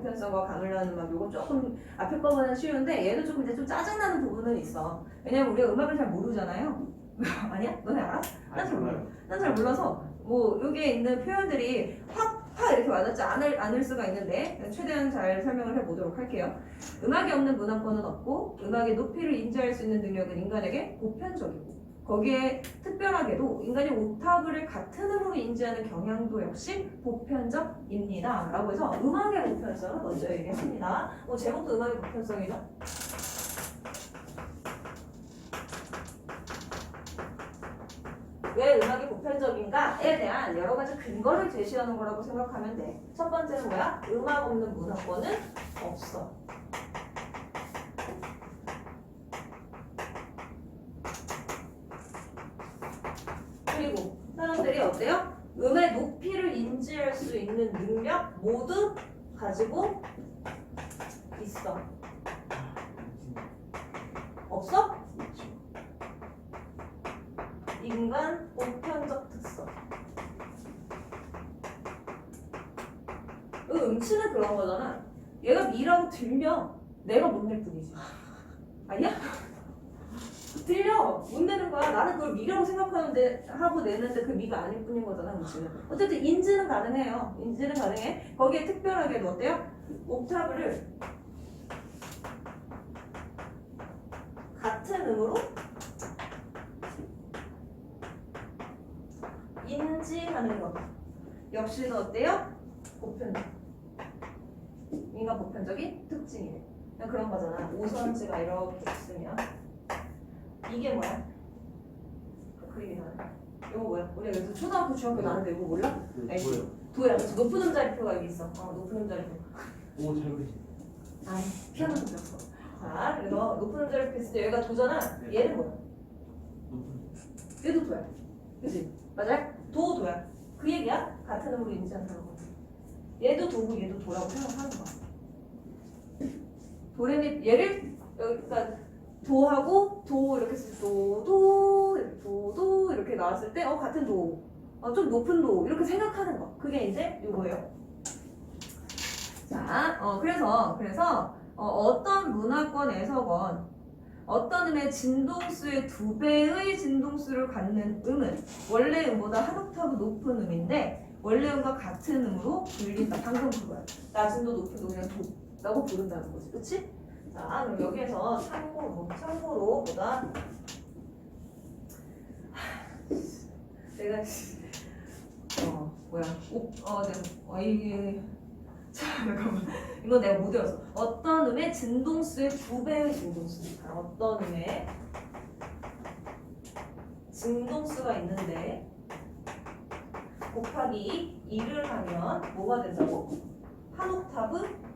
보편성과 가물라는 음악 요거 조금 앞에 거보다는 쉬운데 얘도 조금 이제 좀 짜증나는 부분은 있어. 왜냐면 우리가 음악을 잘 모르잖아요. 아니야? 너네 알아? 난 잘 몰라. 난 잘 몰라서 뭐 여기에 있는 표현들이 확 이렇게 와닿지 않을 수가 있는데 최대한 잘 설명을 해보도록 할게요. 음악이 없는 문화권은 없고 음악의 높이를 인지할 수 있는 능력은 인간에게 보편적이고 거기에 특별하게도 인간이 옥타브를 같은 음으로 인지하는 경향도 역시 보편적입니다. 라고 해서 음악의 보편성을 먼저 얘기했습니다. 제목도 음악의 보편성이죠. 왜 음악이 보편적인가에 대한 여러 가지 근거를 제시하는 거라고 생각하면 돼. 첫 번째는 뭐야? 음악 없는 문화권은 없어. 그리고 사람들이 어때요? 음의 높이를 인지할 수 있는 능력 모두 가지고 있어. 없어? 인간 보편적 특성. 음치는 그런 거잖아. 얘가 미라고 들면 내가 못 낼 뿐이지. 아니야? 들려! 못 내는 거야. 나는 그걸 미라고 생각하는데 하고 내는데 그 미가 아닐 뿐인 거잖아. 음치는. 어쨌든 인지는 가능해요. 인지는 가능해. 거기에 특별하게도 어때요? 옥타브를 같은 음으로 인지하는 것 역시도 어때요? 보편적. 인간 보편적인 특징이래. 그냥 그런 거잖아. 오선지가 이렇게 있으면 이게 뭐야? 그림이 나네. 이거 뭐야? 우리가 여기서 초등학교, 중학교 나는데 이거 몰라? 뭐예요? 도야. 그래서 높은 음자리표가 여기 있어. 높은 음자리표. 오, 잘 그리시. 아이, 피아노 배웠어. 자, 그래서 높은 음자리표 있을 때 얘가 도잖아. 얘는 뭐야? 얘도 도야. 그치? 맞아요? 도야. 그 얘기야? 같은 음으로 인지한다는 거. 얘도 도고 얘도 도라고 생각하는 거야. 도레미 얘를 그러니까 도하고 도 이렇게 쓸 도 이렇게 나왔을 때 같은 도, 좀 높은 도 이렇게 생각하는 거. 그게 이제 이거예요. 자, 그래서 어떤 문화권에서건 어떤 음의 진동수의 2배의 진동수를 갖는 음은 원래 음보다 한 옥타브 높은 음인데 원래 음과 같은 음으로 불린다. 방금 그거야. 낮은 도 높은 도 그냥 도라고 부른다는 거지. 그치? 자, 그럼 여기에서 참고로 보다 내가 이게 잠깐만. 이거 내가 못 외웠어. 어떤 음의 진동수의 2배의 진동수니까 어떤 음의 진동수가 있는데 곱하기 2를 하면 뭐가 된다고? 한 옥타브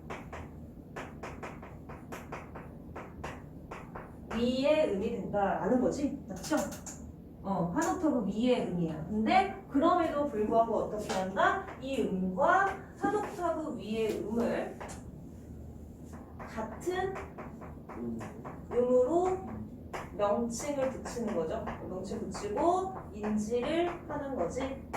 위의 음이 된다라는 거지. 맞죠? 한 옥타브 위의 음이야. 근데 그럼에도 불구하고 어떻게 한다? 이 음과 한 옥타브 위의 음을 같은 음으로 명칭을 붙이는 거죠. 명칭 붙이고 인지를 하는 거지.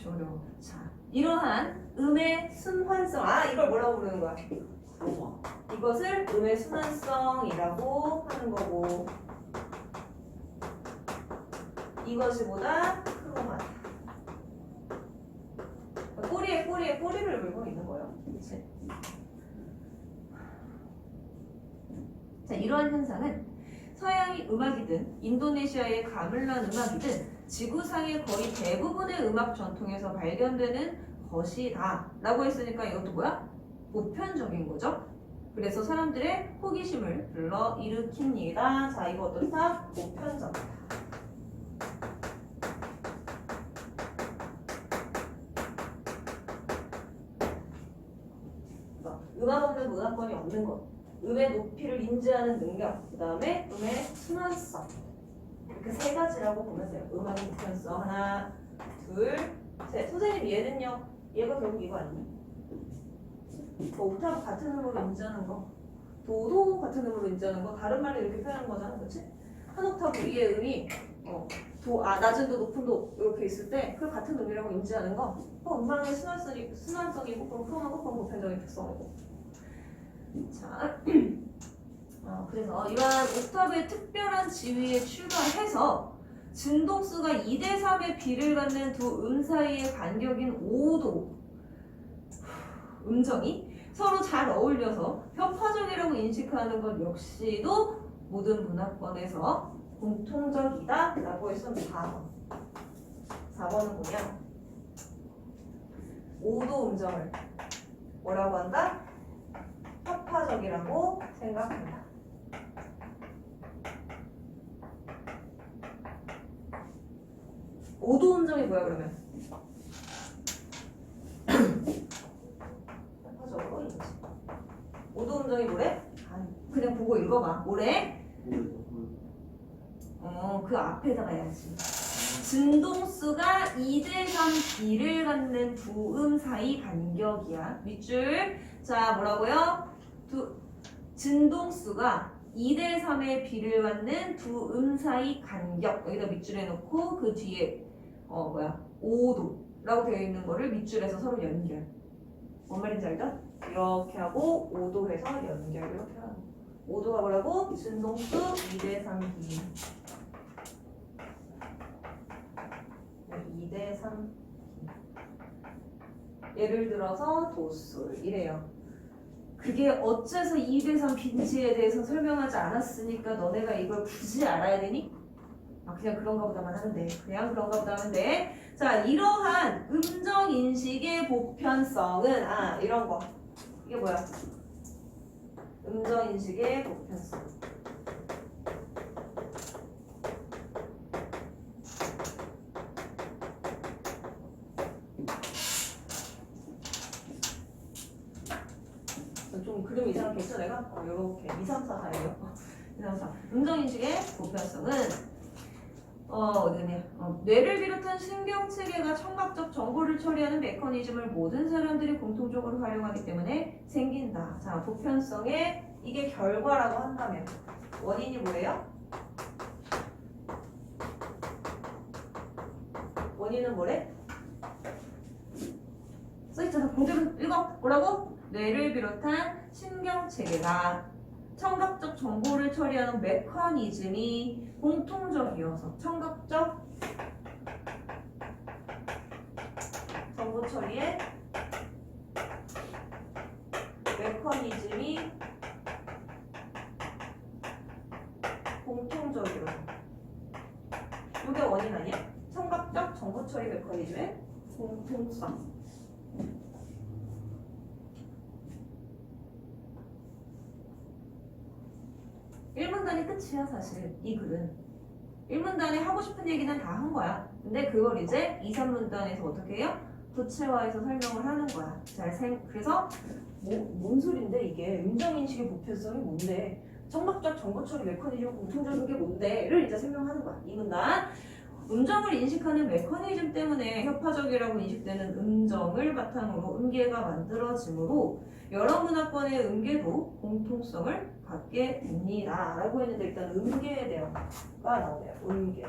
어려워. 자, 이러한 음의 순환성. 이걸 뭐라고 부르는 거야? 이것을 음의 순환성이라고 하는 거고 이것이 보다 크로마. 꼬리에 꼬리를 물고 있는 거예요. 그치? 자, 이러한 현상은 서양의 음악이든 인도네시아의 가물란 음악이든 지구상의 거의 대부분의 음악 전통에서 발견되는 것이다 라고 했으니까 이것도 뭐야? 보편적인 거죠. 그래서 사람들의 호기심을 불러일으킵니다. 자, 이거 어떻다? 보편적이다. 음악 없는 문화권이 없는 것, 음의 높이를 인지하는 능력, 그 다음에 음의 순환성. 이렇게 세 가지라고 보면 돼요. 음악의 보편성 하나, 둘, 셋. 선생님 얘는요? 얘가 결국 이거 아니니? 옥타브 같은 음으로 인지하는 거, 도도 같은 음으로 인지하는 거, 다른 말로 이렇게 표현하는 거잖아, 그렇지? 한 옥타브 위의 음이 낮은 도 높은 도 이렇게 있을 때 그 같은 음이라고 인지하는 거 음방의 순환성이고 그럼 크롬하고 그럼 보편적인 특성이고. 자, 그래서 이러한 옥타브의 특별한 지위에 출발해서 진동수가 2대3의 비를 갖는 두 음 사이의 간격인 5도 음정이 서로 잘 어울려서 협화적이라고 인식하는 것 역시도 모든 문화권에서 공통적이다 라고 했습니다. 4번은 뭐냐? 5도 음정을 뭐라고 한다? 협화적이라고 생각한다. 오도 음정이 뭐야 그러면? 협화적으로 인지. 오도 음정이 뭐래? 그냥 보고 읽어봐. 뭐래? 그 앞에다가 해야지. 진동수가 2대3 비를 갖는 두 음 사이 간격이야. 밑줄. 자, 뭐라고요? 진동수가 2대3의 비를 갖는 두 음 사이 간격. 여기다 밑줄 해놓고 그 뒤에 5도라고 되어 있는 거를 밑줄에서 서로 연결. 뭔 말인지 알죠? 이렇게 하고 5도 해서 연결. 이렇게 하고 5도가 뭐라고? 진동수 2대3 비. 2대3 예를 들어서 도술 이래요. 그게 어째서 2대3 빈지에 대해서 설명하지 않았으니까 너네가 이걸 굳이 알아야 되니? 그냥 그런가 보다만 하면 돼. 그냥 그런가 보다 하면 돼. 자, 이러한 음정 인식의 보편성은 이런 거. 이게 뭐야? 음정 인식의 보편성. 좀 그림 이상하게 했죠 내가? 요렇게 2, 3, 4 다예요. 2, 3, 4. 음정인식의 보편성은 어디냐? 뇌를 비롯한 신경체계가 청각적 정보를 처리하는 메커니즘을 모든 사람들이 공통적으로 활용하기 때문에 생긴다. 자, 보편성의 이게 결과라고 한다면 원인이 뭐예요? 원인은 뭐래? 써있잖아. 공대로 읽어. 뭐라고? 뇌를 비롯한 신경체계가 청각적 정보를 처리하는 메커니즘이 공통적이어서 청각적 정보 처리의 메커니즘이 공통적이어서 이게 원인 아니야? 청각적 정보 처리 메커니즘의 공통성. 1문단이 끝이야 사실 이 글은. 1문단에 하고 싶은 얘기는 다 한 거야. 근데 그걸 이제 2, 3문단에서 어떻게 해요? 구체화해서 설명을 하는 거야. 그래서 뭔 소린데 이게 음정인식의 보편성이 뭔데 청각적 정보처리 메커니즘 공통적인 게 뭔데를 이제 설명하는 거야. 2문단 음정을 인식하는 메커니즘 때문에 협화적이라고 인식되는 음정을 바탕으로 음계가 만들어지므로 여러 문화권의 음계도 공통성을 갖게 됩니다. 라고 했는데 일단 음계에 대해서가 나오네요. 음계.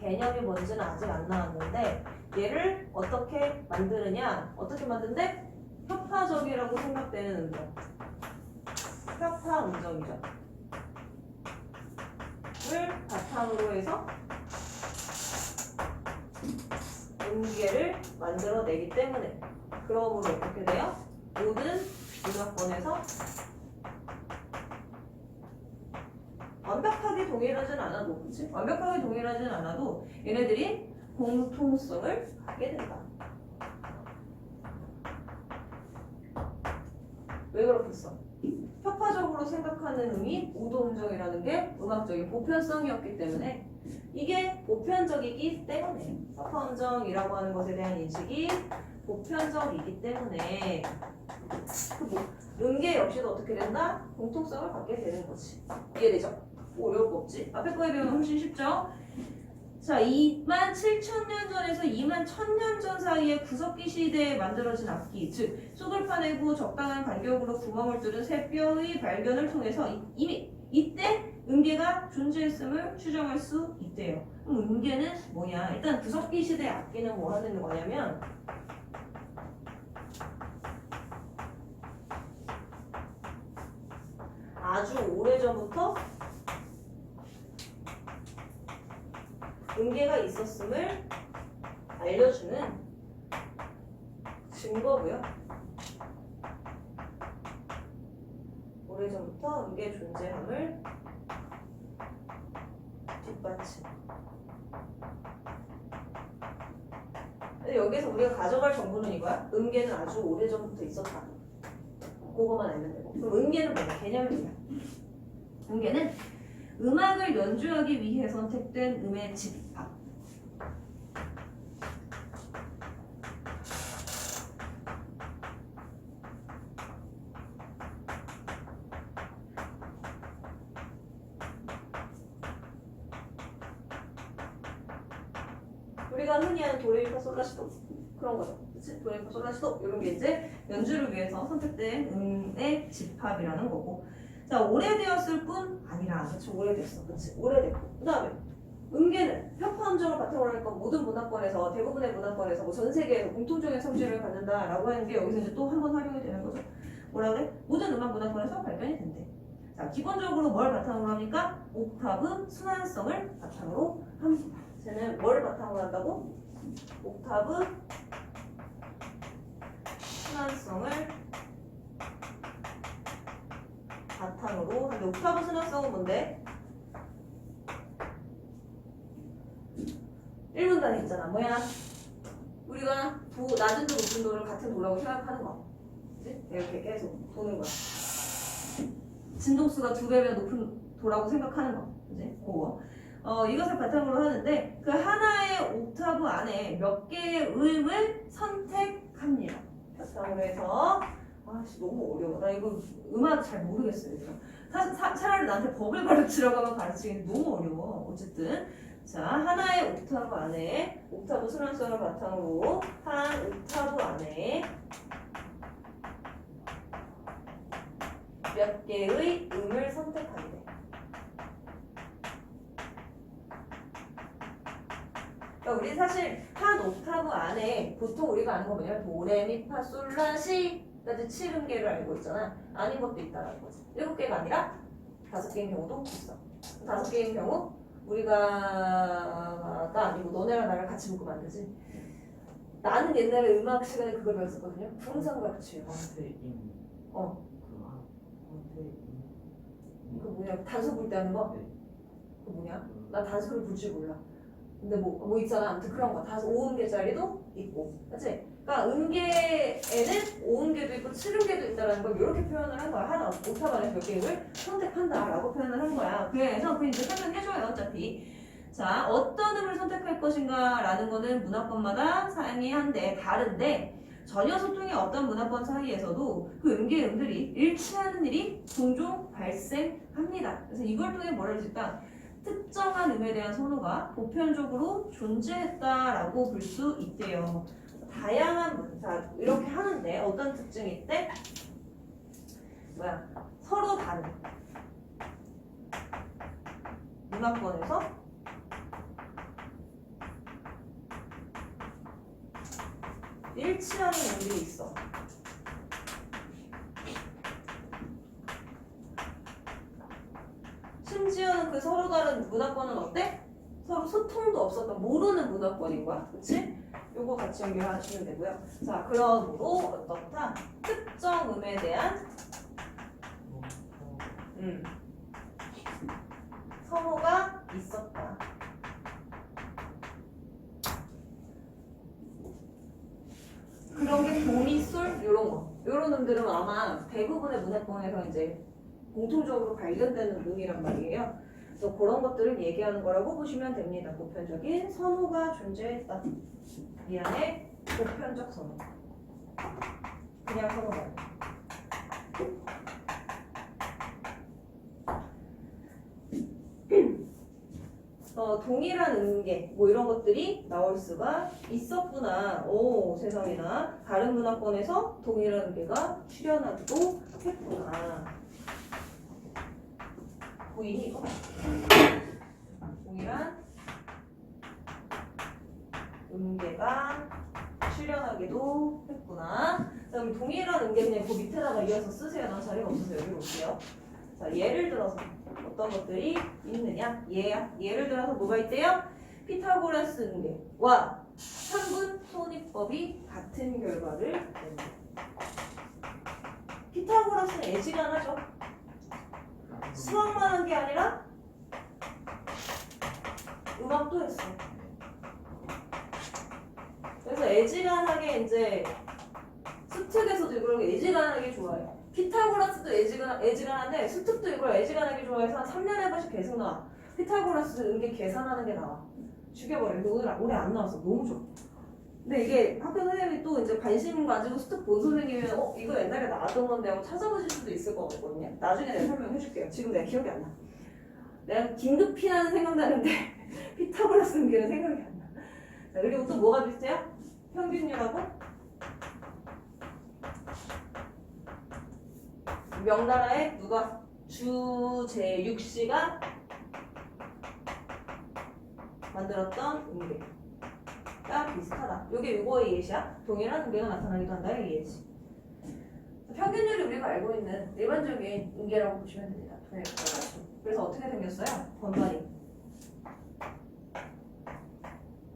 개념이 뭔지는 아직 안 나왔는데 얘를 어떻게 만드느냐? 어떻게 만든대? 협화적이라고 생각되는 음정. 협화 음정이죠. 을 바탕으로 해서 음계를 만들어내기 때문에 그러므로 어떻게 돼요? 모든 문화권에서 완벽하게 동일하진 않아도 그치? 완벽하게 동일하진 않아도 얘네들이 공통성을 갖게 된다. 왜 그렇겠어? 협화적으로 생각하는 음이 우도음정이라는 게 음악적인 보편성이었기 때문에 이게 보편적이기 때문에 협화음정이라고 하는 것에 대한 인식이 보편적이기 때문에 음계 역시도 어떻게 된다? 공통성을 갖게 되는 거지. 이해되죠? 어려울 거 없지? 앞에 거에 비하면 훨씬 쉽죠? 자, 27,000년 전에서 21,000년 전 사이에 구석기 시대에 만들어진 악기, 즉 쑥을 파내고 적당한 간격으로 구멍을 뚫은 새뼈의 발견을 통해서 이미 이때 음계가 존재했음을 추정할 수 있대요. 그럼 음계는 뭐냐? 일단 구석기 시대 악기는 뭐 하는 거냐면 아주 오래전부터 음계가 있었음을 알려주는 증거고요. 오래전부터 음계 존재함을 뒷받침. 근데 여기서 우리가 가져갈 정보는 이거야. 음계는 아주 오래전부터 있었다. 그거만 알면 되고. 그럼 음계는 뭐야? 개념이 뭐야? 음계는 음악을 연주하기 위해 선택된 음의 집합. 우리가 흔히 하는 도레미파솔라시도 그런 거죠. 그치? 도레미파솔라시도 이런 게 이제 연주를 위해서 선택된 음의 집합이라는 거고. 자, 오래되었을 뿐 아니라, 그치? 오래됐어. 그치? 오래됐고. 그 다음에 음계는 협화 함정을 바탕으로 하니까 모든 문화권에서, 대부분의 문화권에서 뭐 전 세계에서 공통적인 성질을 갖는다라고 하는 게 여기서 이제 또 한 번 활용이 되는 거죠. 뭐라 그래? 모든 음악 문화권에서 발견이 된대. 자, 기본적으로 뭘 바탕으로 합니까? 옥타브 순환성을 바탕으로 합니다. 쟤는 뭘 바탕으로 한다고? 옥타브 순환성을 바탕으로 하는데 옥타브 순환성은 뭔데? 1분단에 있잖아. 뭐야? 우리가 낮은 도 높은 도를 같은 도라고 생각하는 거. 그치? 이렇게 계속 도는 거야. 진동수가 2배면 높은 도라고 생각하는 거. 그치? 그거. 이것을 바탕으로 하는데 그 하나의 옥타브 안에 몇 개의 음을 선택합니다. 바탕으로 해서 아씨 너무 어려워. 나 이거 음악 잘 모르겠어요. 차라리 나한테 법을 가르치라고 하면 가르치기 너무 어려워. 어쨌든 자 하나의 옥타브 안에 옥타브 순환성을 바탕으로 한 옥타브 안에 몇 개의 음을 선택한대. 그러니까 우리 사실 한 옥타브 안에 보통 우리가 아는 거 뭐냐면 도레미파솔라시까지 7음계를 알고 있잖아. 아닌 것도 있다라는 거지. 7개가 아니라 5개인 경우도 있어. 5개인 경우 우리가 아니고 너네랑 나랑 같이 묶으면 안 되지. 나는 옛날에 음악 시간에 그걸 배웠었거든요. 풍산각취. 황태임. 황태임. 그 뭐냐 단수 불 때 하는 거? 네. 그 뭐냐? 나 단수를 불 줄 몰라. 근데 뭐 있잖아. 아무튼 그런 거. 다섯 5음계짜리도 있고. 그치? 그러니까 음계에는 5음계도 있고 7음계도 있다는 걸 이렇게 표현을 한 거야. 하나 옥타브 안에 몇 개를 선택한다라고 표현을 한 거야. 그래서 그 이제 설명해줘요. 어차피. 자, 어떤 음을 선택할 것인가 라는 거는 문화권마다 상이한데 다른데 전혀 소통이 없던 문화권 사이에서도 그 음들이 일치하는 일이 종종 발생합니다. 그래서 이걸 통해 뭐를 할 수 있다? 특정한 음에 대한 선호가 보편적으로 존재했다라고 볼 수 있대요. 다양한 문사 이렇게 하는데 어떤 특징이 있대? 서로 다른 문화권에서 일치하는 음들이 있어. 심지어는 그 서로 다른 문화권은 어때? 서로 소통도 없었던 모르는 문화권인 거야. 그치? 요거 같이 연결하시면 되고요. 자, 그러므로 어떻다? 특정 음에 대한 선호가 있었다. 그런 게 도미솔 요런 거. 요런 음들은 아마 대부분의 문화권에서 이제 공통적으로 발견되는 음이란 말이에요. 그래서 그런 것들을 얘기하는 거라고 보시면 됩니다. 보편적인 선호가 존재했다. 미안해. 보편적 선호. 그냥 선호 말고. 동일한 음계 뭐 이런 것들이 나올 수가 있었구나. 오 세상에나 다른 문화권에서 동일한 음계가 출현하기도 했구나. 보이니 이거? 동일한 음계가 출현하기도 했구나. 자, 그럼 동일한 음계 그냥 그 밑에다가 이어서 쓰세요. 난 자리가 없어서 여기로 올게요. 자, 예를 들어서 어떤 것들이 있느냐? 예를 들어서 뭐가 있대요? 피타고라스 음계와 3분 손이법이 같은 결과를 냅니다. 피타고라스는 애지간하죠. 수학만 한 게 아니라 음악도 했어. 그래서 애지간하게 이제 수특에서도 이걸 애지간하게 좋아해요. 피타고라스도 애지간한데 수특도 이걸 애지간하게 좋아해서 한 3년에 한 번씩 계속 나와. 피타고라스 음계 계산하는 게 나와. 죽여버려. 근데 오늘 안 나왔어. 너무 좋아. 근데 이게 학교 선생님이 또 이제 관심 가지고 수특 본 선생님이면 이거 옛날에 나왔던 건데 하고 찾아보실 수도 있을 거거든요. 나중에 내가 설명해 줄게요. 지금 내가 기억이 안 나. 내가 긴급히 나는 생각나는데 피타고라스 음계는 생각이 안 나. 자, 그리고 또 뭐가 비슷해요? 평균율하고 명나라의 누가? 주제육 씨가 만들었던 음계가 비슷하다. 이게 요거의 예시야. 동일한 음계가 나타나기도 한다의 예시. 평균율이 우리가 알고 있는 일반적인 음계라고 보시면 됩니다. 그래서 어떻게 생겼어요? 건반이.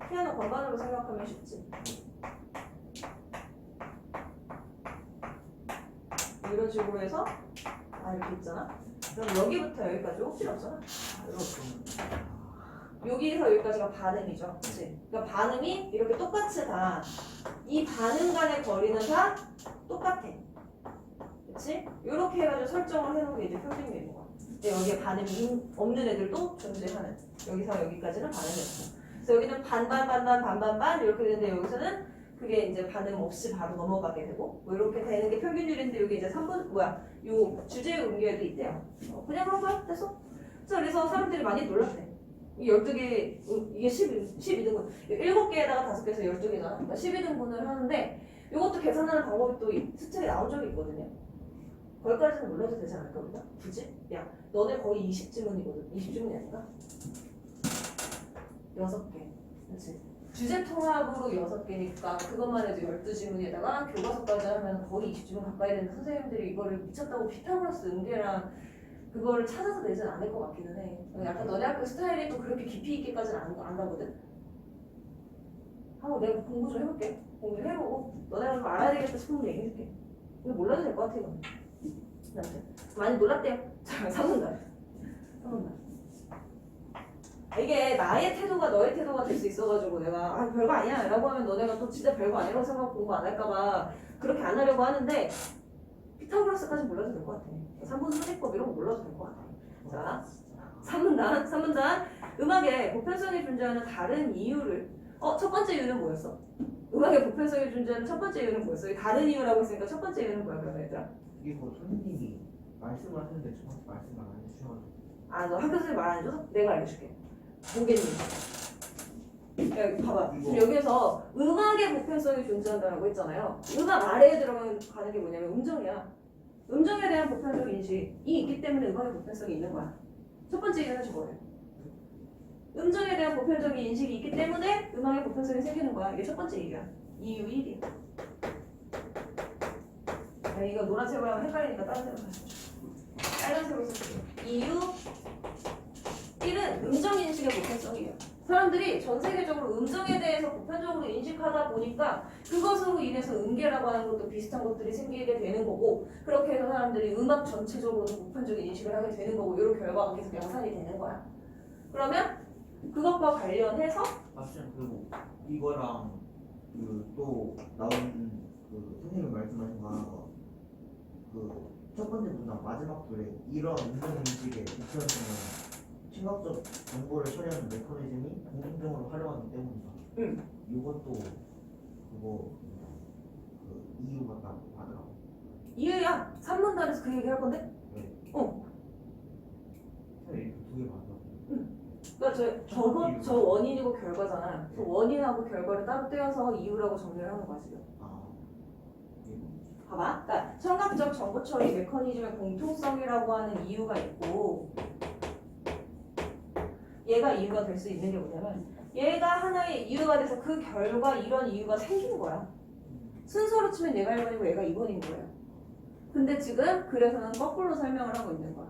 피아노 건반으로 생각하면 쉽지. 이런 식으로 해서 이렇게 있잖아. 그럼 여기부터 여기까지 꼭 필요 없잖아. 여기서 여기까지가 반음이죠. 그치? 그러니까 반음이 이렇게 똑같이 다 이 반음 간의 거리는 다 똑같아. 그치? 이렇게 해가지고 설정을 해놓은 게 이제 평균율인 거야. 근데 여기에 반음이 없는 애들도 존재하는. 여기서 여기까지는 반음이 없어. 그래서 여기는 반반 이렇게 되는데 여기서는 그게 이제 반응 없이 바로 넘어가게 되고 뭐 이렇게 되는 게 평균율인데 여기 이제 3분 요 주제의 음계에도 있대요. 그냥 그런 거야. 됐어? 그래서 사람들이 많이 놀랐대. 이 12개 이게 12등분 7개에다가 5개에서 12개잖아. 그러니까 12등분을 하는데 이것도 계산하는 방법이 또 수책에 나온 적이 있거든요. 거기까지는 몰라도 되지 않을까 우리가? 굳이? 야 너네 거의 20지문이거든. 20지문이 아닌가? 6개. 그렇지? 주제 통합으로 6개니까 그것만 해도 12지문에다가 교과서까지 하면 거의 20지문 가까이 되는데 선생님들이 이거를 미쳤다고 피타고라스 음계랑 그거를 찾아서 내진 않을 것 같기는 해. 약간 너네 학교 스타일이 또 그렇게 깊이 있게까지는 안 가거든. 하고 내가 공부 좀 해볼게. 공부 좀 해보고 너네가 좀 알아야 되겠다 싶으면 얘기해줄게. 이거 몰라도 될 것 같아 이거. 많이 놀랐대요. 자, 3분단. 이게 나의 태도가 너의 태도가 될 수 있어가지고 내가 별거 아니야 라고 하면 너네가 또 진짜 별거 아니라고 생각하고 공부 안 할까봐 그렇게 안 하려고 하는데 피타고라스까지 몰라도 될 것 같아. 3분 손익법 이런 거 몰라도 될 것 같아. 자, 3분단 음악에 보편성이 존재하는 다른 이유를 첫 번째 이유는 뭐였어? 음악에 보편성이 존재하는 첫 번째 이유는 뭐였어? 다른 이유라고 했으니까 첫 번째 이유는 뭐야 그러면 얘들아? 이게 뭐 선생님이 말씀을 하시는데 저한테 말씀을 안 해주셔가지고. 너 학교 선생님 말 안 해줘서? 내가 알려줄게. 보겠니? 야, 봐봐. 지금 여기에서 음악의 보편성이 존재한다고 했잖아요. 음악 아래에 들어가는 게 뭐냐면 음정이야. 음정에 대한 보편적 인식이 있기 때문에 음악의 보편성이 있는 거야. 첫 번째 이유는 저거예요. 음정에 대한 보편적인 인식이 있기 때문에 음악의 보편성이 생기는 거야. 이게 첫 번째 이유야. 이유 1이야. 이거 노란색으로 하면 헷갈리니까 다른 색으로 해줘. 빨간색으로 써줄게요. 이유 1은 음정 인식의 보편성이에요. 사람들이 전 세계적으로 음정에 대해서 보편적으로 인식하다 보니까 그것으로 인해서 음계라고 하는 것도 비슷한 것들이 생기게 되는 거고 그렇게 해서 사람들이 음악 전체적으로도 보편적인 인식을 하게 되는 거고 이런 결과가 계속 양산이 되는 거야. 그러면 그것과 관련해서 쌤 그리고 이거랑 그 또 나온 그 선생님이 말씀하신 거 그 첫 번째 문장 마지막 줄에 이런 음정 인식의 보편성은 시각적 정보를 처리하는 메커니즘이 공통적으로 활용하기 때문이다. 이것도 그거 그 이유 같다고 하더라고. 이유야. 3문단에서 그 얘기 할 건데? 네. 두개 맞아. 그러니까 저 원인이고 결과잖아. 그 원인하고 결과를 따로 떼어서 이유라고 정리를 하는 거야 지금. 봐봐. 그러니까 청각적 정보 처리 메커니즘의 공통성이라고 하는 이유가 있고 얘가 이유가 될 수 있는 게 뭐냐면 얘가 하나의 이유가 돼서 그 결과 이런 이유가 생긴 거야. 순서로 치면 얘가 1번이고 얘가 2번인 거예요. 근데 지금 그래서는 거꾸로 설명을 하고 있는 거야.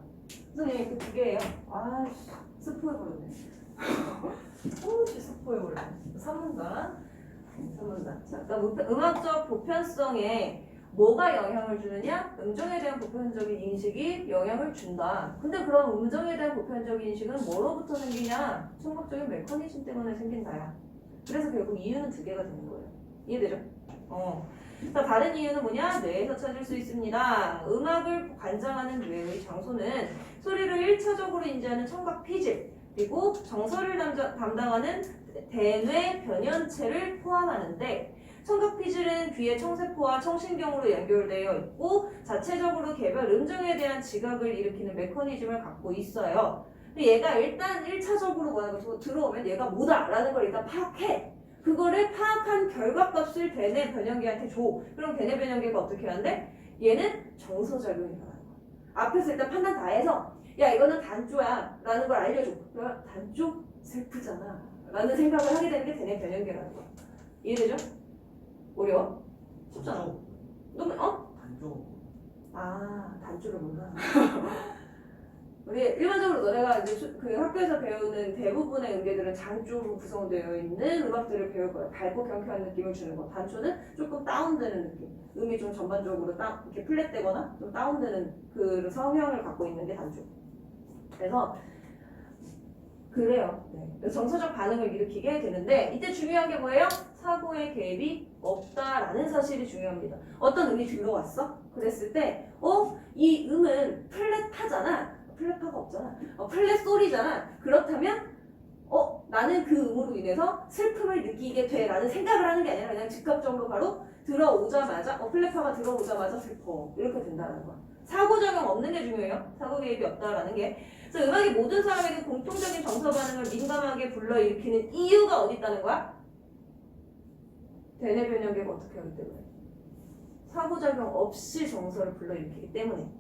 선생님 그 두 개예요. 아씨 스포해버렸네. 오씨 스포해버렸네. 3문단. 자, 그러니까 음악적 보편성에 뭐가 영향을 주느냐? 음정에 대한 보편적인 인식이 영향을 준다. 근데 그럼 음정에 대한 보편적인 인식은 뭐로부터 생기냐? 청각적인 메커니즘 때문에 생긴다야. 그래서 결국 이유는 두 개가 되는 거예요. 이해되죠? 자, 다른 이유는 뭐냐? 뇌에서 찾을 수 있습니다. 음악을 관장하는 뇌의 장소는 소리를 1차적으로 인지하는 청각 피질, 그리고 정서를 담당하는 대뇌 변연체를 포함하는데 청각 피질은 귀의 청세포와 청신경으로 연결되어 있고 자체적으로 개별 음정에 대한 지각을 일으키는 메커니즘을 갖고 있어요. 얘가 일단 1차적으로 뭐라고 들어오면 얘가 뭐다라는 걸 일단 파악해. 그거를 파악한 결과값을 대뇌 변연계한테 줘. 그럼 대뇌 변연계가 어떻게 하는데? 얘는 정서작용이 일어나는 거야. 앞에서 일단 판단 다 해서 야 이거는 단조야 라는 걸 알려줘. 그러면 단조? 슬프잖아 라는 생각을 하게 되는 게 대뇌 변연계라는 거야. 이해되죠? 어려워? 쉽잖아. 너무 단조. 아 단조를 몰라. 우리 일반적으로 너네가 이제 그 학교에서 배우는 대부분의 음계들은 장조로 구성되어 있는 음악들을 배울 거야. 밝고 경쾌한 느낌을 주는 거. 단조는 조금 다운되는 느낌. 음이 좀 전반적으로 이렇게 플랫되거나 좀 다운되는 그 성향을 갖고 있는 게 단조. 그래서 그래요. 네. 정서적 반응을 일으키게 되는데 이때 중요한 게 뭐예요? 사고의 개입이 없다라는 사실이 중요합니다. 어떤 음이 들어왔어? 그랬을 때 이 음은 플랫하잖아. 플랫파가 없잖아. 플랫 소리잖아. 그렇다면 나는 그 음으로 인해서 슬픔을 느끼게 돼 라는 생각을 하는 게 아니라 그냥 즉각적으로 바로 들어오자마자 플랫파가 들어오자마자 슬퍼 이렇게 된다는 거야. 사고작용 없는 게 중요해요. 사고 개입이 없다라는 게. 그래서 음악이 모든 사람에게 공통적인 정서 반응을 민감하게 불러일으키는 이유가 어디 있다는 거야? 대뇌 변연계가 어떻게 하기 때문에 사고작용 없이 정서를 불러일으키기 때문에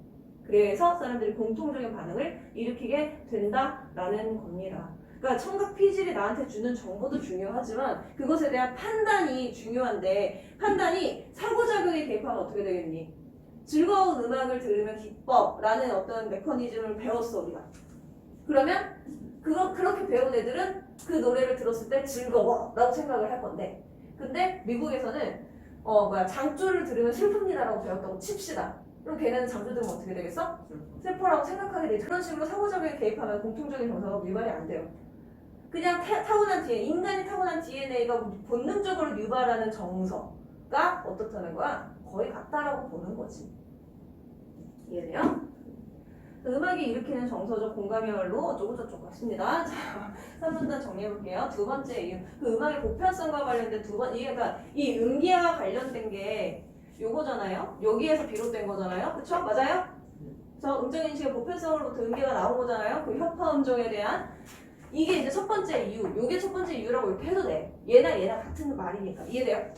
그래서 사람들이 공통적인 반응을 일으키게 된다라는 겁니다. 그러니까 청각 피질이 나한테 주는 정보도 중요하지만 그것에 대한 판단이 중요한데 판단이 사고작용에 개입하면 어떻게 되겠니? 즐거운 음악을 들으면 기뻐라는 어떤 메커니즘을 배웠어 우리가. 그러면 그렇게 배운 애들은 그 노래를 들었을 때 즐거워라고 생각을 할 건데 근데 미국에서는 장조를 들으면 슬픕니다라고 배웠다고 칩시다. 그럼 걔네는 장조 들으면 어떻게 되겠어? 슬퍼라고 생각하게 되지. 그런 식으로 사고작용에 개입하면 공통적인 정서가 유발이 안 돼요. 그냥 타고난 DNA, 인간이 타고난 DNA가 본능적으로 유발하는 정서가 어떻다는 거야? 거의 같다라고 보는 거지. 이해돼요? 음악이 일으키는 정서적 공감이야말로 어쩌고저쩌고 했습니다. 자, 3분단 정리해볼게요. 두 번째 이유. 그 음악의 보편성과 관련된 그러니까 이 음기와 관련된 게 요거잖아요. 여기에서 비롯된 거잖아요. 그쵸? 맞아요? 저 음정인식의 보편성으로부터 음계가 나온 거잖아요. 그 협화 음정에 대한 이게 이제 첫 번째 이유. 요게 첫 번째 이유라고 이렇게 해도 돼. 얘나 같은 말이니까. 이해돼요?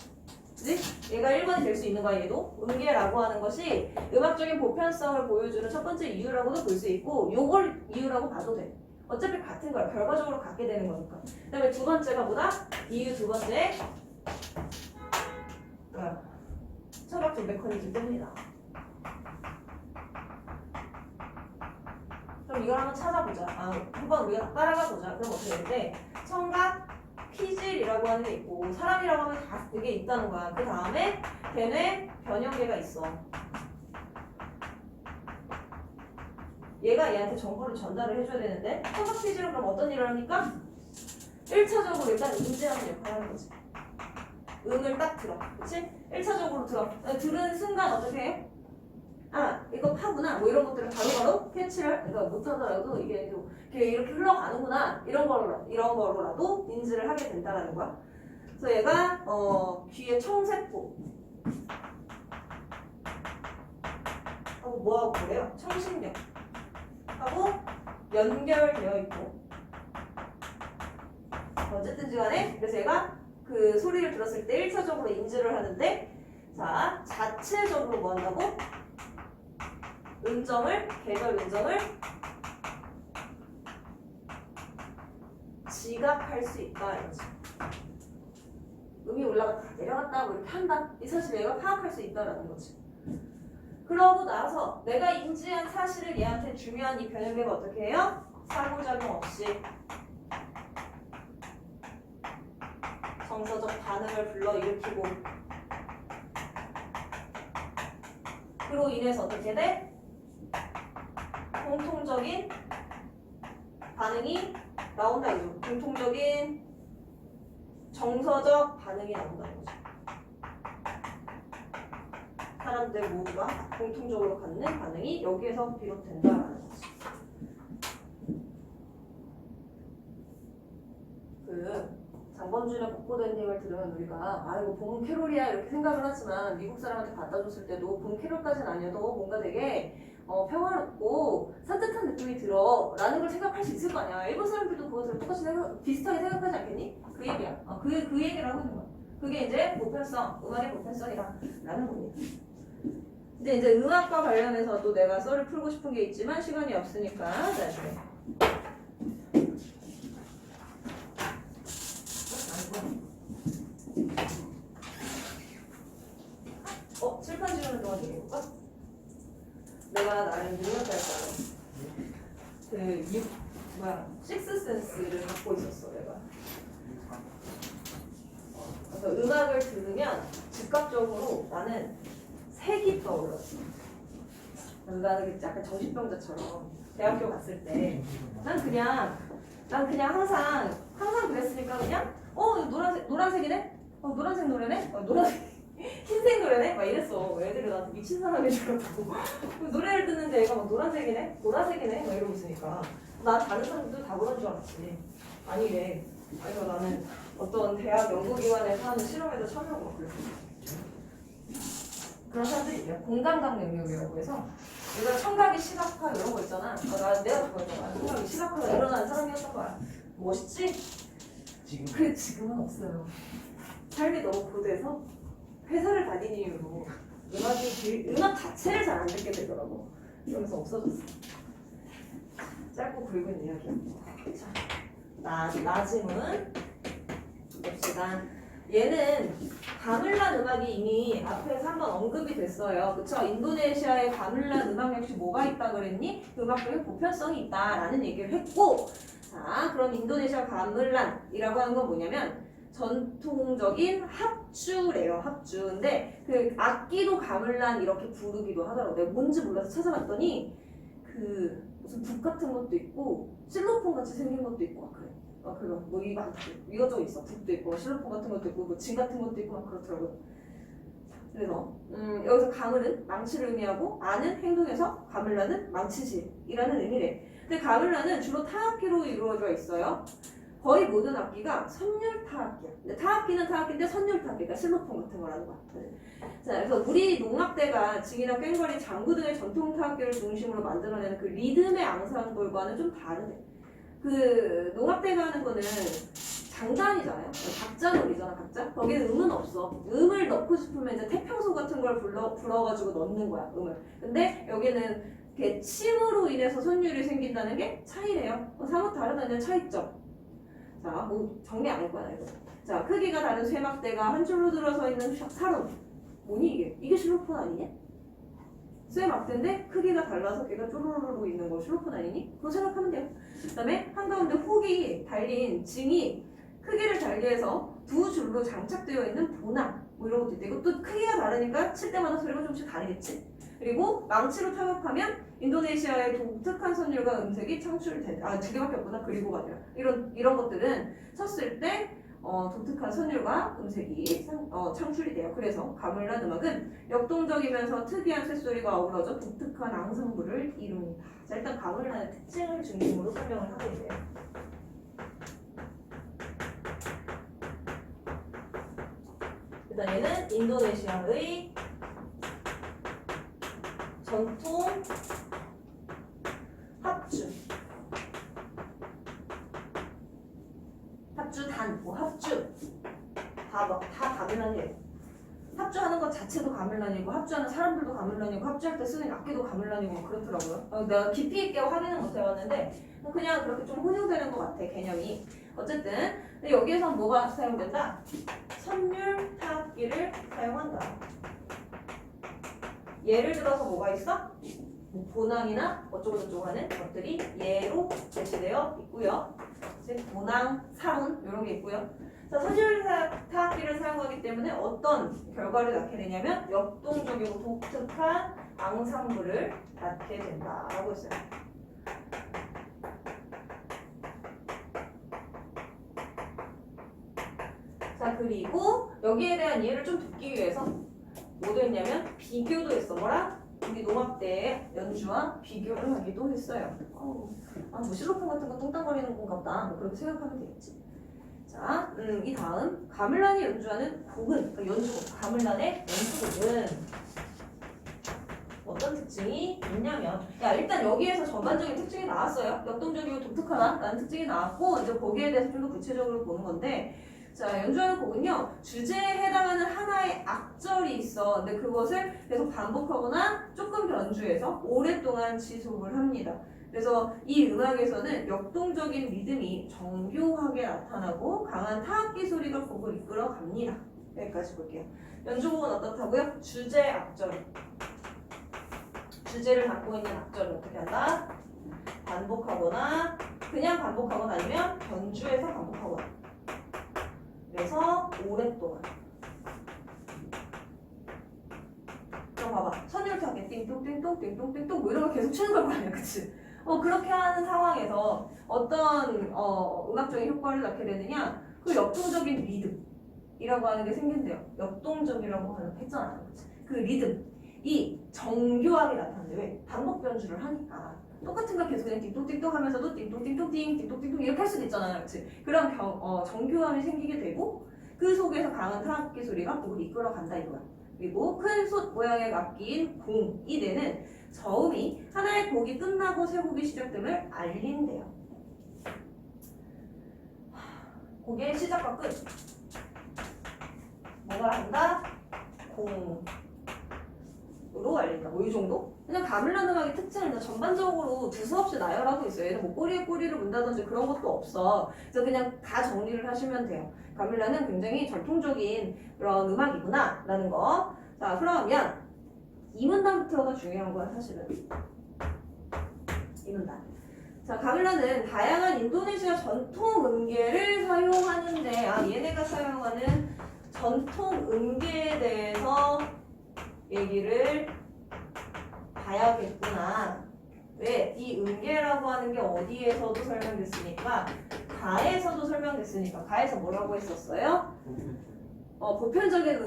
그치? 얘가 1번이 될 수 있는 거야. 얘도 음계라고 하는 것이 음악적인 보편성을 보여주는 첫 번째 이유라고도 볼 수 있고 요걸 이유라고 봐도 돼. 어차피 같은 거야. 결과적으로 갖게 되는 거니까. 그 다음에 두 번째가 뭐다? 이유 두 번째 청각적 메커니즘 때문이다. 그럼 이걸 한번 찾아보자. 한번 우리가 따라가 보자. 그럼 어떻게 되는데 청각 피질이라고 하는 게 있고 사람이라고 하면 다 이게 있다는 거야. 그 다음에 대뇌 변연계가 있어. 얘가 얘한테 정보를 전달을 해줘야 되는데 청각 피질은 그럼 어떤 일을 합니까? 1차적으로 일단 인지하는 역할을 하는 거지. 음을 딱 들어. 그치? 1차적으로 들어. 들은 순간 어떻게 해? 이거 파구나. 뭐 이런 것들을 바로바로 캐치를, 그러니까 못하더라도 이게 좀 이렇게 흘러가는구나. 이런 거로라도 인지를 하게 된다는 거야. 그래서 얘가, 귀의 청세포. 하고 뭐하고 그래요? 청신경. 하고 연결되어 있고. 어쨌든지 간에, 그래서 얘가 그 소리를 들었을 때 1차적으로 인지를 하는데, 자, 자체적으로 뭐 한다고? 개별 음정을 지각할 수 있다 이거지. 음이 올라갔다 내려갔다 뭐 이렇게 한다. 이 사실 얘가 파악할 수 있다라는 거지. 그러고 나서 내가 인지한 사실을 얘한테 주면 이 변형계가 어떻게 해요? 상호작용 없이 정서적 반응을 불러일으키고 그로 인해서 어떻게 돼? 공통적인 반응이 나온다 이거. 공통적인 정서적 반응이 나온다는 거죠. 사람들 모두가 공통적으로 갖는 반응이 여기에서 비롯된다라는 거지. 그 장범준의 복고도 엔딩을 들으면 우리가 아 이거 봄 캐롤이야 이렇게 생각을 하지만 미국 사람한테 갖다 줬을 때도 봄 캐롤까지는 아니어도 뭔가 되게 평화롭고 산뜻한 느낌이 들어 라는 걸 생각할 수 있을 거 아니야. 일본 사람들도 그것을 똑같이 비슷하게 생각하지 않겠니? 그 얘기야. 그 얘기를 하고 있는 거야. 그게 이제 보편성, 음악의 보편성이다 라는 겁니다. 근데 이제 음악과 관련해서도 내가 썰을 풀고 싶은 게 있지만 시간이 없으니까 나중에. 칠판 지우는 동안 얘기해볼까? 내가 나름 능력자였잖아. 식스센스를 갖고 있었어 내가. 그래서 음악을 들으면 즉각적으로 나는 색이 떠올랐어. 나는 약간 정신병자처럼 대학교 갔을 때 난 그냥 항상 그랬으니까 그냥 노란색이네? 노란색 노래네? 노란색 흰색 노래네? 막 이랬어. 애들이 나한테 미친 사람인 줄 알았고 노래를 듣는데 얘가 막 노란색이네? 보라색이네? 막 이러고 있으니까 난 다른 사람들도 다 그런 줄 알았지. 아니래. 그래서 나는 어떤 대학 연구기관에서 하는 실험에도 참여하고 막 그랬어. 그런 사람들이 있어요. 공감각 능력이라고 해서 우리가 청각의 시각화 이런 거 있잖아. 내가 그거였잖아. 청각의 시각화가 일어나는 사람이었던 거야. 멋있지? 지금은 없어요. 삶이 너무 고돼서 회사를 다닌 이유로 음악 자체를 잘 안 듣게 되더라고. 그러면서 없어졌어. 짧고 굵은 이야기야. 자, 나짐은 봅시다. 얘는 가물란 음악이 이미 앞에서 한번 언급이 됐어요. 그쵸? 인도네시아의 가물란 음악 역시 뭐가 있다 그랬니? 음악적인 보편성이 있다라는 얘기를 했고, 자, 그럼 인도네시아 가물란이라고 하는 건 뭐냐면 전통적인 합주래요. 합주인데 그 악기도 가물란 이렇게 부르기도 하더라고. 내가 뭔지 몰라서 찾아봤더니 그 무슨 북 같은 것도 있고 실로폰 같이 생긴 것도 있고 막 그래. 그거 뭐 이것저것 있어. 북도 있고 실로폰 같은 것도 있고 뭐 진 같은 것도 있고 막 그렇더라고요. 그래서 여기서 가물은 망치를 의미하고 아는 행동에서 가물란은 망치질이라는 의미래. 근데 가물란은 주로 타악기로 이루어져 있어요. 거의 모든 악기가 선율 타악기야. 근데 타악기는 타악기인데 선율 타악기, 그러니까 실로폰 같은 거라는 거야. 자, 그래서 우리 농악대가 징이나 꽹과리, 장구 등의 전통 타악기를 중심으로 만들어내는 그 리듬의 앙상블과는 좀 다르대. 그 농악대가 하는 거는 장단이잖아요. 박자놀이잖아, 박자. 거기는 음은 없어. 음을 넣고 싶으면 이제 태평소 같은 걸 불러가지고 넣는 거야, 음을. 근데 여기는 이렇게 침으로 인해서 선율이 생긴다는 게 차이래요. 사뭇 다르다는 차이점. 자, 뭐 정리 안 할 거야, 이거. 자, 크기가 다른 쇠막대가 한 줄로 들어서 있는 사론. 뭐니 이게? 이게 실로폰 아니냐? 쇠막대인데 크기가 달라서 걔가 쪼르르르 있는 거 실로폰 아니니? 그거 생각하면 돼요. 그 다음에 한가운데 훅이 달린 징이 크기를 달리해서 두 줄로 장착되어 있는 보남 뭐 이런 것도 있대. 이것도 크기가 다르니까 칠 때마다 소리가 조금씩 다르겠지. 그리고 망치로 타격하면 인도네시아의 독특한 선율과 음색이 창출된다. 두 개밖에 없구나. 그리고가 아니라 이런 것들은 쳤을 때 독특한 선율과 음색이 창출이 돼요. 그래서 가물란 음악은 역동적이면서 특이한 쇳소리가 어우러져 독특한 앙상블을 이룹니다. 자, 일단 가물란의 특징을 중심으로 설명을 하고 있네요. 일단 얘는 인도네시아의 전통 합주. 합주단, 뭐 합주. 다 가물란이에요. 합주하는 것 자체도 가물란이고 합주하는 사람들도 가물란이고 합주할 때 쓰는 악기도 가물란이고 그렇더라고요. 내가 깊이 있게 확인은 못 해봤는데 그냥 그렇게 좀 혼용되는 것 같아 개념이. 어쨌든 근데 여기에서 뭐가 사용된다? 선율 타악기를 사용한다. 예를 들어서 뭐가 있어? 뭐 본항이나 어쩌고저쩌고 하는 것들이 예로 제시되어 있고요. 본항, 사론 이런 게 있고요. 자, 선율 타악기를 사용하기 때문에 어떤 결과를 낳게 되냐면 역동적이고 독특한 앙상블을 낳게 된다라고 했어요. 자, 그리고 여기에 대한 이해를 좀 돕기 위해서 뭐도 했냐면 비교도 했어. 뭐라? 우리 농악 때 연주와 비교를 하기도 했어요. 뭐 실로폰 같은 거 뚱땅거리는 건가 보다. 뭐 그렇게 생각하면 되겠지. 자, 이 다음 가물란이 연주하는 곡은 그러니까 연주곡, 가물란의 연주곡은 어떤 특징이 있냐면 일단 여기에서 전반적인 특징이 나왔어요. 역동적이고 독특하다라는 특징이 나왔고 이제 거기에 대해서 좀 더 구체적으로 보는 건데 자, 연주하는 곡은요 주제에 해당하는 하나의 악절이 있어. 근데 그것을 계속 반복하거나 조금 변주해서 오랫동안 지속을 합니다. 그래서 이 음악에서는 역동적인 리듬이 정교하게 나타나고 강한 타악기 소리가 곡을 이끌어 갑니다. 여기까지 볼게요. 연주곡은 어떻다고요? 주제 악절. 주제를 갖고 있는 악절을 어떻게 한다? 반복하거나 그냥 반복하거나 아니면 변주해서 반복하거나 그래서 오랫동안 그럼 봐봐 선율타게 띵똥띵똥 띵똥띵똥 뭐 이런 거 계속 치는 걸 아니야 그치? 그렇게 하는 상황에서 어떤 음악적인 효과를 낳게 되느냐 그 역동적인 리듬이라고 하는 게 생긴대요. 역동적이라고 했잖아요. 그치? 그 리듬이 정교하게 나타나는데 왜? 반복 변주를 하니까 똑같은 걸 계속 그냥 띵똥띵똥 하면서도 띵똥띵똥띵 띵똥띵똥 이렇게 할 수도 있잖아요. 그치? 그런 정교함이 생기게 되고 그 속에서 강한 타악기 소리가 곡을 이끌어 간다 이거야. 그리고 큰 솥 모양의 악기인 공이 되는 저음이 하나의 곡이 끝나고 새 곡이 시작됨을 알린대요. 곡의 시작과 끝 뭐가 한다? 공으로 알린다. 뭐 이 정도? 그냥 가물란 음악의 특징은 전반적으로 두서없이 나열하고 있어요. 얘는 뭐 꼬리에 꼬리를 문다든지 그런 것도 없어. 그래서 그냥 다 정리를 하시면 돼요. 가물란은 굉장히 전통적인 그런 음악이구나 라는 거. 자, 그러면 이 문단부터가 중요한 거야 사실은. 이 문단. 자, 가물란은 다양한 인도네시아 전통 음계를 사용하는데 얘네가 사용하는 전통 음계에 대해서 얘기를 봐야겠구나. 왜? 이 음계라고 하는 게 어디에서도 설명됐으니까 가에서도 설명됐으니까 가에서 뭐라고 했었어요? 보편적인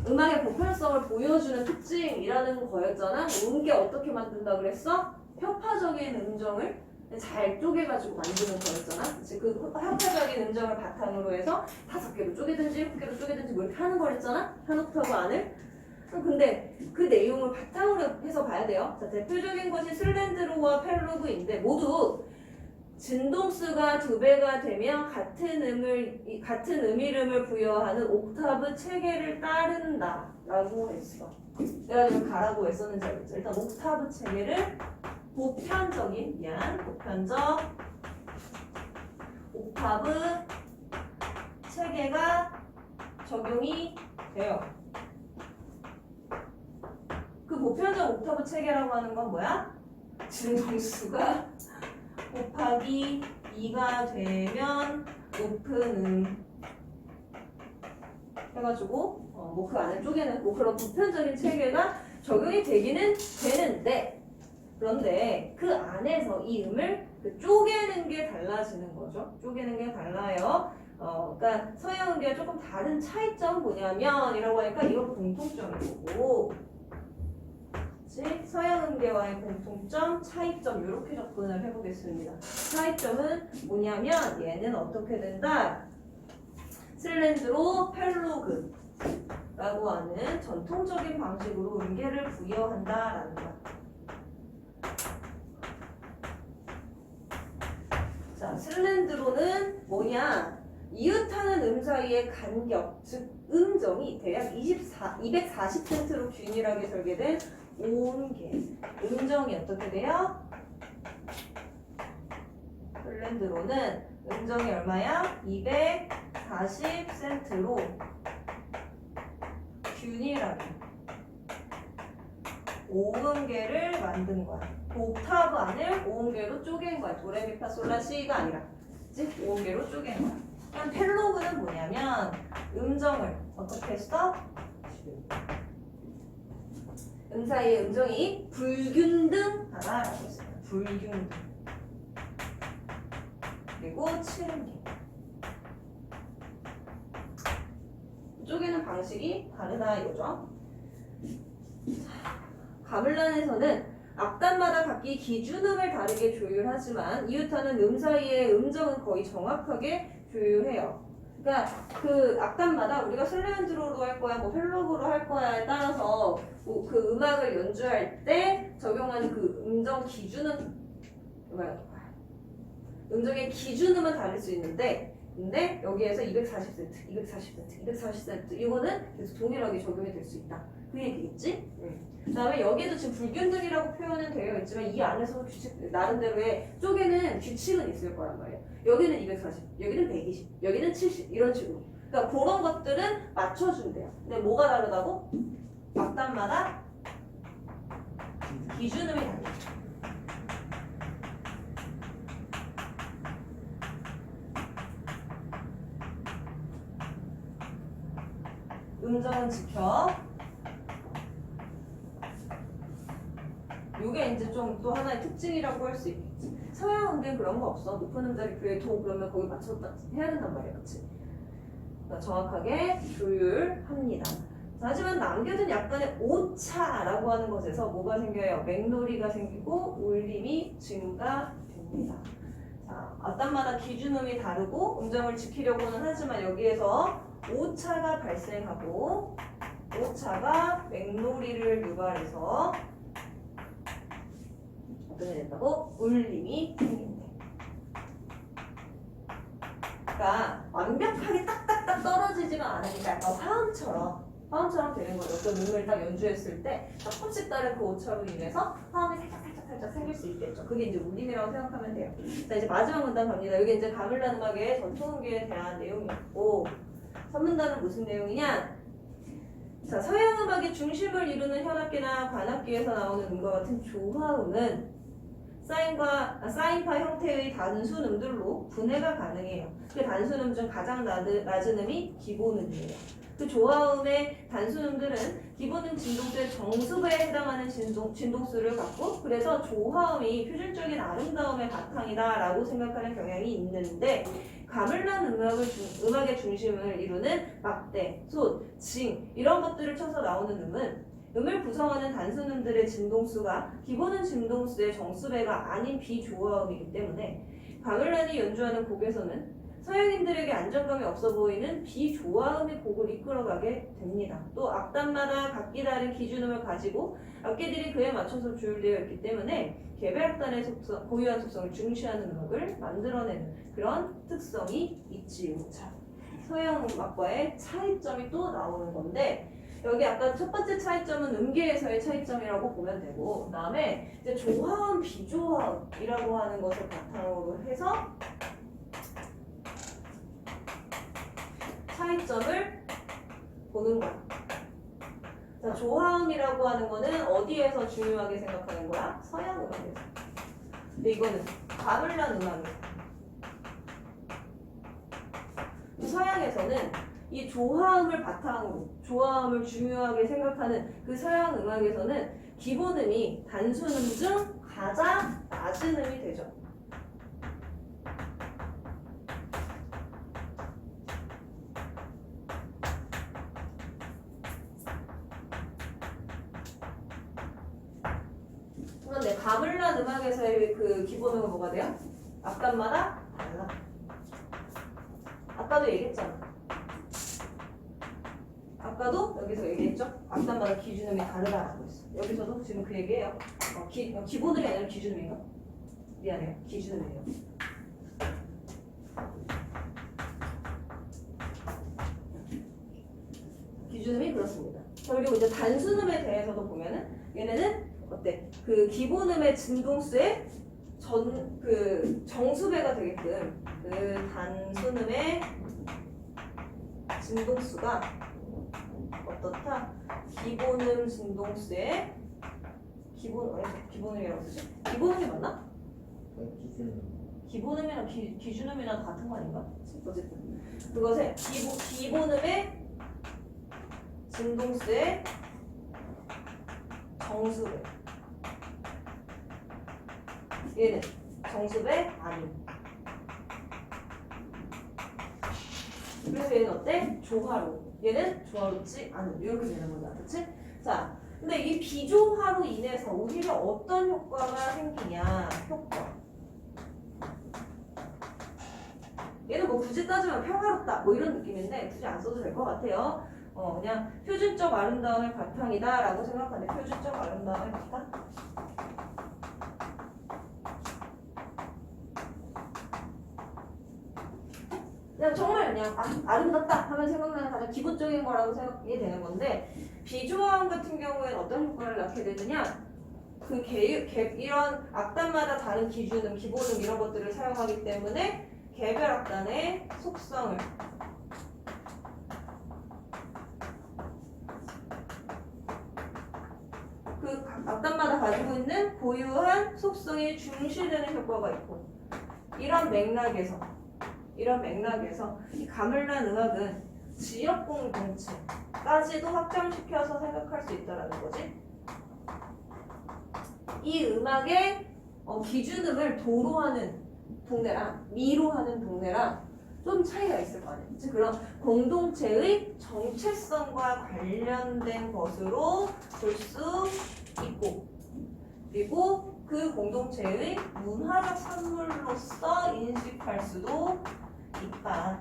음악의 보편성을 보여주는 특징이라는 거였잖아. 음계 어떻게 만든다 그랬어? 협화적인 음정을 잘 쪼개가지고 만드는 거였잖아. 그치? 그 협화적인 음정을 바탕으로 해서 5개로 쪼개든지 7개로 쪼개든지 뭐 이렇게 하는 거랬잖아. 한 옥타브 안을. 근데 그 내용을 바탕으로 해서 봐야 돼요. 자, 대표적인 것이 슬렌드로와 펠로그인데 모두 진동수가 2배가 되면 같은 음이름을 부여하는 옥타브 체계를 따른다라고 했어. 내가 지금 가라고 왜 썼는지 알겠죠? 일단 옥타브 체계를 보편적 옥타브 체계가 적용이 돼요. 그 보편적 옥타브 체계라고 하는 건 뭐야? 진동수가 곱하기 2가 되면 높은 해가지고 뭐 그 안에 쪼개는 뭐 그런 보편적인 체계가 적용이 되기는 되는데 그런데 그 안에서 이 음을 쪼개는 게 달라지는 거죠. 쪼개는 게 달라요. 그러니까 서양 음계와 조금 다른 차이점 뭐냐면 이라고 하니까 이거 공통점인 거고 서양 음계와의 공통점, 차이점 이렇게 접근을 해보겠습니다. 차이점은 뭐냐면 얘는 어떻게 된다? 슬렌드로 펠로그라고 하는 전통적인 방식으로 음계를 부여한다라는 거야. 자, 슬렌드로는 뭐냐? 이웃하는 음 사이의 간격, 즉 음정이 대략 24 240센트로 균일하게 설계된 온계 음정이 어떻게 돼요? 폴란드로는 음정이 얼마야? 240센트로 균일하게 5음계를 만든 거야. 옥타브 안을 5음계로 쪼갠 거야. 도레미파솔라시가 아니라 그치? 5음계로 쪼갠 거야. 그럼 펠로그는 뭐냐면 음정을 어떻게 써? 음 사이의 음정이 불균등하다라고 했어요. 불균등. 그리고 7음계. 쪼개는 방식이 다르다 이거죠. 가물란에서는 악단마다 각기 기준음을 다르게 조율하지만 이웃하는 음 사이의 음정은 거의 정확하게 조율해요. 그러니까 그 악단마다 우리가 슬레안드로로 할 거야, 뭐 펠로그로 할 거야에 따라서 뭐그 음악을 연주할 때 적용하는 그 음정 기준은 음정의 기준음은 다를 수 있는데 근데 여기에서 240센트, 240센트, 240센트 이거는 계속 동일하게 적용이 될 수 있다. 그 얘기겠지? 그 다음에 여기에도 지금 불균등이라고 표현은 되어 있지만 이 안에서도 규칙, 나름대로의 쪼개는 규칙은 있을 거란 말이에요. 여기는 240, 여기는 120, 여기는 70 이런 식으로. 그러니까 그런 것들은 맞춰준대요. 근데 뭐가 다르다고? 악단마다 기준음이 다르다. 음정은 지켜. 이게 이제 좀 또 하나의 특징이라고 할 수 있겠지. 서양 음대는 그런 거 없어. 높은 음자리 교회 도 그러면 거기 맞췄다 해야 된단 말이야, 그렇지? 정확하게 조율합니다. 자, 하지만 남겨둔 약간의 오차라고 하는 것에서 뭐가 생겨요? 맥놀이가 생기고 울림이 증가됩니다. 자, 악단마다 기준음이 다르고 음정을 지키려고는 하지만 여기에서 오차가 발생하고 오차가 맥놀이를 유발해서 어떻게 된다고? 울림이 생긴대. 그러니까 완벽하게 딱딱딱 떨어지지가 않으니까 약간 화음처럼 되는 거예요. 어떤 음을 딱 연주했을 때 조금씩 다른 그 오차로 인해서 화음이 살짝 생길 수 있겠죠. 그게 이제 울림이라고 생각하면 돼요. 자, 이제 마지막 문단 갑니다. 여기 이제 가물란 음악의 전통음계에 대한 내용이었고 선문단은 무슨 내용이냐? 자, 서양 음악의 중심을 이루는 현악기나 관악기에서 나오는 음과 같은 조화음은 사인파 형태의 단순 음들로 분해가 가능해요. 그 단순 음 중 가장 낮은 음이 기본 음이에요. 그 조화음의 단순 음들은 기본 음 진동수의 정수배에 해당하는 진동수를 갖고 그래서 조화음이 표준적인 아름다움의 바탕이다라고 생각하는 경향이 있는데 가물란 음악의 중심을 이루는 막대, 솥, 징 이런 것들을 쳐서 나오는 음은 음을 구성하는 단순 음들의 진동수가 기본은 진동수의 정수배가 아닌 비조화음이기 때문에 가물란이 연주하는 곡에서는 서양인들에게 안정감이 없어 보이는 비조화음의 곡을 이끌어가게 됩니다. 또 악단마다 각기 다른 기준음을 가지고 악기들이 그에 맞춰서 조율되어 있기 때문에 개별악단의 고유한 속성을 중시하는 음악을 만들어내는 그런 특성이 있지요. 자, 서양 음악과의 차이점이 또 나오는 건데 여기 아까 첫 번째 차이점은 음계에서의 차이점이라고 보면 되고 그 다음에 이제 조화음, 비조화음이라고 하는 것을 바탕으로 해서 차이점을 보는 거야. 자, 조화음이라고 하는 거는 어디에서 중요하게 생각하는 거야? 서양 음악에서. 근데 이거는 가물란 음악에서. 서양에서는 이 조화음을 바탕으로 조화음을 중요하게 생각하는 그 서양 음악에서는 기본 음이 단순 음 중 가장 낮은 음이 되죠. 그런데 가물란 음악에서의 그 기본 음은 뭐가 돼요? 악단마다 달라. 아까도 얘기했잖아. 아까도 여기서 얘기했죠? 악단마다 기준음이 다르다라고 했어. 여기서도 지금 그 얘기예요. 기본음이 아니라 기준음인가? 미안해요. 기준음이에요. 기준음이 그렇습니다. 자, 그리고 이제 단순음에 대해서도 보면은 얘네는 어때? 그 기본음의 진동수의 정수배가 되게끔 그 단순음의 진동수가 어떻다? 기본음 진동수의 기본음이라고 쓰지? 기본음이 맞나? 기본음이랑 기준음이랑 같은 거 아닌가? 어쨌든 그것의 기본음의 진동수의 정수배. 얘는 정수배 아님. 그래서 얘는 어때? 조화로. 얘는 조화롭지 않은. 이렇게 되는 거다. 그치? 자, 근데 이 비조화로 인해서 오히려 어떤 효과가 생기냐? 효과. 얘는 뭐 굳이 따지면 평화롭다. 뭐 이런 느낌인데 굳이 안 써도 될 것 같아요. 그냥 표준적 아름다움의 바탕이다 라고 생각하는데 표준적 아름다움의 바탕? 그냥 정말 그냥 아름답다 하면 생각나는 가장 기본적인 거라고 생각이 되는 건데 비조화음 같은 경우에는 어떤 효과를 낳게 되느냐 그 이런 악단마다 다른 기준음, 기본음 이런 것들을 사용하기 때문에 개별 악단의 속성을 그 악단마다 가지고 있는 고유한 속성이 중시되는 효과가 있고 이런 맥락에서 이 가물란 음악은 지역 공동체까지도 확장시켜서 생각할 수 있다는 거지. 이 음악의 기준음을 도로 하는 동네랑 미로 하는 동네랑 좀 차이가 있을 거 아니야. 즉 그런 공동체의 정체성과 관련된 것으로 볼 수 있고 그리고 그 공동체의 문화적 산물로서 인식할 수도 있다.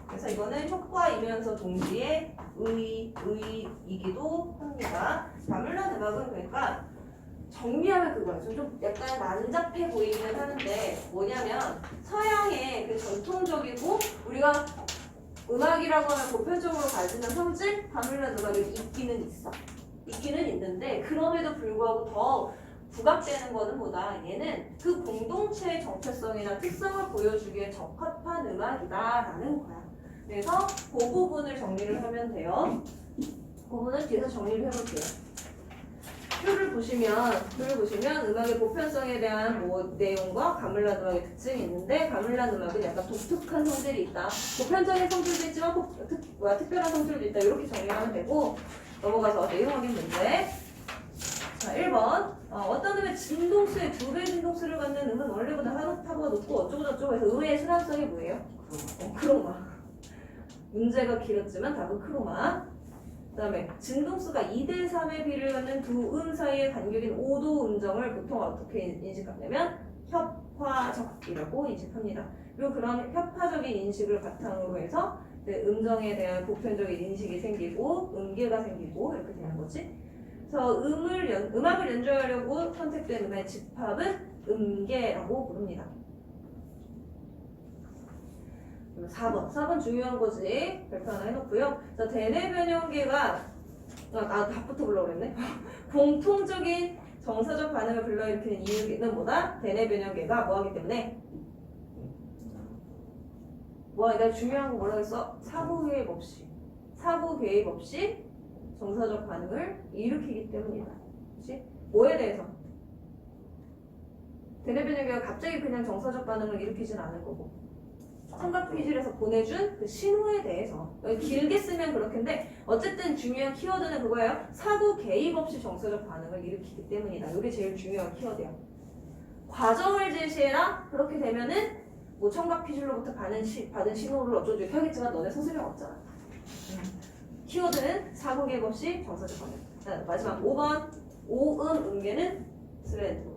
그래서 이거는 효과이면서 동시에 의이기도 합니다. 가물란 음악은 그러니까 정리하면 그거야. 좀 약간 난잡해 보이기는 하는데 뭐냐면 서양의 그 전통적이고 우리가 음악이라고 하면 보편적으로 가지는 성질 가물란 음악이 있기는 있는데 그럼에도 불구하고 더 부각되는 거는 뭐다? 얘는 그 공동체의 정체성이나 특성을 보여주기에 적합한 음악이다라는 거야. 그래서 그 부분을 정리를 하면 돼요. 그 부분은 뒤에서 정리를 해볼게요. 표를 보시면 음악의 보편성에 대한 내용과 가물란 음악의 특징이 있는데 가물란 음악은 약간 독특한 성질이 있다. 보편적인 성질도 있지만 특별한 성질도 있다. 이렇게 정리를 하면 되고 넘어가서 내용 확인 문제. 자, 1번. 어떤 음의 진동수의 2배 진동수를 갖는 음은 원래보다 타브가 높고 어쩌고저쩌고 해서 음의 순환성이 뭐예요? 크로마. 문제가 길었지만 답은 크로마. 그 다음에 진동수가 2대3의 비를 갖는 두 음 사이의 간격인 5도 음정을 보통 어떻게 인식하냐면 협화적이라고 인식합니다. 그리고 그런 협화적인 인식을 바탕으로 해서 음정에 대한 보편적인 인식이 생기고 음계가 생기고 이렇게 되는 거지. 그래서 음악을 연주하려고 선택된 음의 집합은 음계라고 부릅니다. 4번 중요한 거지. 발표 하나 해놓고요. 자, 대뇌 변형계가 답부터 보려고 그랬네. 공통적인 정서적 반응을 불러일으키는 이유는 뭐다? 대뇌 변형계가 뭐하기 때문에? 내가 중요한 거 뭐라고 했어? 사고 개입 없이 정서적 반응을 일으키기 때문이다. 그렇지? 뭐에 대해서? 대뇌 변형계가 갑자기 그냥 정서적 반응을 일으키진 않을 거고 청각 퀴즈에서 보내준 그 신호에 대해서 길게 쓰면 그렇겠는데 어쨌든 중요한 키워드는 그거예요. 사고 개입 없이 정서적 반응을 일으키기 때문이다. 이게 제일 중요한 키워드야. 과정을 제시해라. 그렇게 되면은 청각 퀴즈로부터 받은 신호를 어쩌고 하겠지만 너네 소수령 없잖아. 키워드는 사고 개입 없이 정서적 반응. 자, 마지막 5번 오음 음계는 슬렌드.